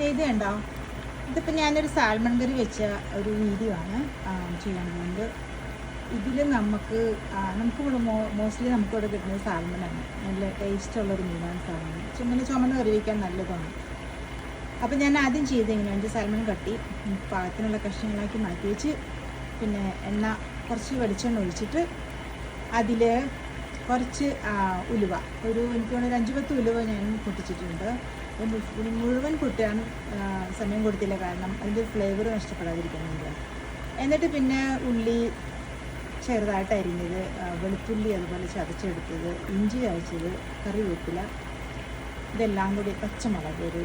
ഇത് കണ്ടോ, ഇതിപ്പോൾ ഞാനൊരു സാൽമൺ കറി വെച്ച ഒരു വീഡിയോ ആണ് ചെയ്യാൻ പോകുന്നത്. ഇതിൽ നമുക്ക് നമുക്കിവിടെ മോസ്റ്റ്ലി നമുക്കിവിടെ കിട്ടുന്നത് സാൽമണാണ്. നല്ല ടേസ്റ്റുള്ളൊരു മീനാണ് സാൽമൺ. ചുമന്ന് കറി വയ്ക്കാൻ നല്ലതാണ്. അപ്പോൾ ഞാൻ ആദ്യം ചെയ്തെങ്ങനെയാണ് സാൽമൺ കട്ടി പാകത്തിനുള്ള കഷ്ണങ്ങളാക്കി മാറ്റി വെച്ച്, പിന്നെ എണ്ണ കുറച്ച് വെളിച്ചെണ്ണ ഒഴിച്ചിട്ട് അതിൽ കുറച്ച് ഉലുവ, എനിക്ക് വേണമെങ്കിൽ 5-10 ഉലുവ ഞാൻ പൊട്ടിച്ചിട്ടുണ്ട്. മുഴുവൻ പൊട്ടാൻ സമയം കൊടുത്തില്ല, കാരണം അതിൻ്റെ ഫ്ലേവർ നഷ്ടപ്പെടാതിരിക്കാൻ വേണ്ടിയാണ്. എന്നിട്ട് പിന്നെ ഉള്ളി ചെറുതായിട്ട് അരിഞ്ഞത്, വെളുത്തുള്ളി അതുപോലെ ചതച്ചെടുത്തത്, ഇഞ്ചി ചതച്ചത്, കറിവേപ്പില, ഇതെല്ലാം കൂടി, പച്ചമുളക് ഒരു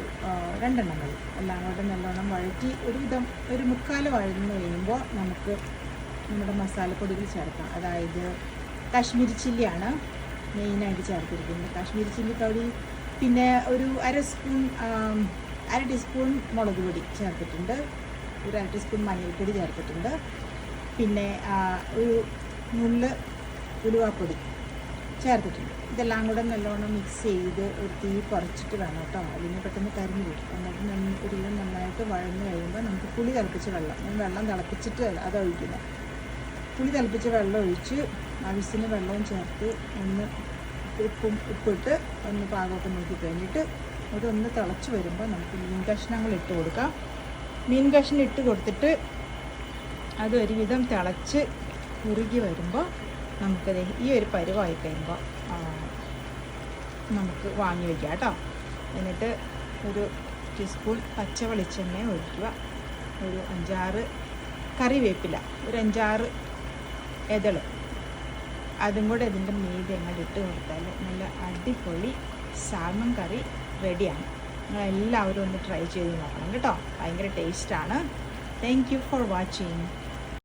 2 എണ്ണം മതി, എല്ലാം കൂടി നല്ലോണം വഴറ്റി ഒരു 1/4 വഴന്ന് കഴിയുമ്പോൾ നമുക്ക് നമ്മുടെ മസാലപ്പൊടികൾ ചേർക്കാം. അതായത് കാശ്മീരി ചില്ലിയാണ് മെയിനായിട്ട് ചേർത്തിരിക്കുന്നത്. കാശ്മീരി ചില്ലി പൊടി, പിന്നെ ഒരു 1/2 ടീസ്പൂൺ മുളക് പൊടി ചേർത്തിട്ടുണ്ട്, ഒരു 1/2 ടീസ്പൂൺ മഞ്ഞൾപ്പൊടി ചേർത്തിട്ടുണ്ട്, പിന്നെ ഒരു നുള്ള് ഉലുവാപ്പൊടി ചേർത്തിട്ടുണ്ട്. ഇതെല്ലാം കൂടെ നല്ലോണം മിക്സ് ചെയ്ത് ഒരു തീ കുറച്ചിട്ട് വേണം കേട്ടോ, അതിന് പെട്ടെന്ന് കരിഞ്ഞു വരും. എന്നിട്ട് ഒരുവിധം നന്നായിട്ട് വഴന്ന് കഴിയുമ്പോൾ നമുക്ക് പുളി തിളപ്പിച്ച വെള്ളം തിളപ്പിച്ചിട്ട് അത് ഒഴിക്കുന്നത്. പുളി തിളപ്പിച്ച വെള്ളം ഒഴിച്ച് ആവശ്യത്തിന് വെള്ളവും ചേർത്ത് ഒന്ന് ഉപ്പിട്ട് ഒന്ന് പാകമൊക്കെ നോക്കി കഴിഞ്ഞിട്ട് അതൊന്ന് തിളച്ച് വരുമ്പോൾ നമുക്ക് മീൻ കഷ്ണങ്ങൾ ഇട്ട് കൊടുക്കാം. മീൻ കഷ്ണം ഇട്ട് കൊടുത്തിട്ട് അത് ഒരുവിധം തിളച്ച് കുറുകി വരുമ്പോൾ നമുക്കത് ഈ ഒരു പരുവായി കഴിയുമ്പോൾ നമുക്ക് വാങ്ങി വയ്ക്കാം കേട്ടോ. എന്നിട്ട് ഒരു ടീസ്പൂൺ പച്ച വെളിച്ചെണ്ണ ഒഴിക്കുക, ഒരു 5-6 കറിവേപ്പില, ഒരു 5-6 ഇതള്, അതും കൂടെ ഇതിൻ്റെ മീതെ അങ്ങോട്ട് ഇട്ട് കൊടുത്താൽ നല്ല അടിപൊളി സാൽമൺ കറി റെഡിയാണ്. നിങ്ങളെല്ലാവരും ഒന്ന് ട്രൈ ചെയ്ത് നോക്കണം കേട്ടോ, ഭയങ്കര ടേസ്റ്റാണ്. Thank you for watching.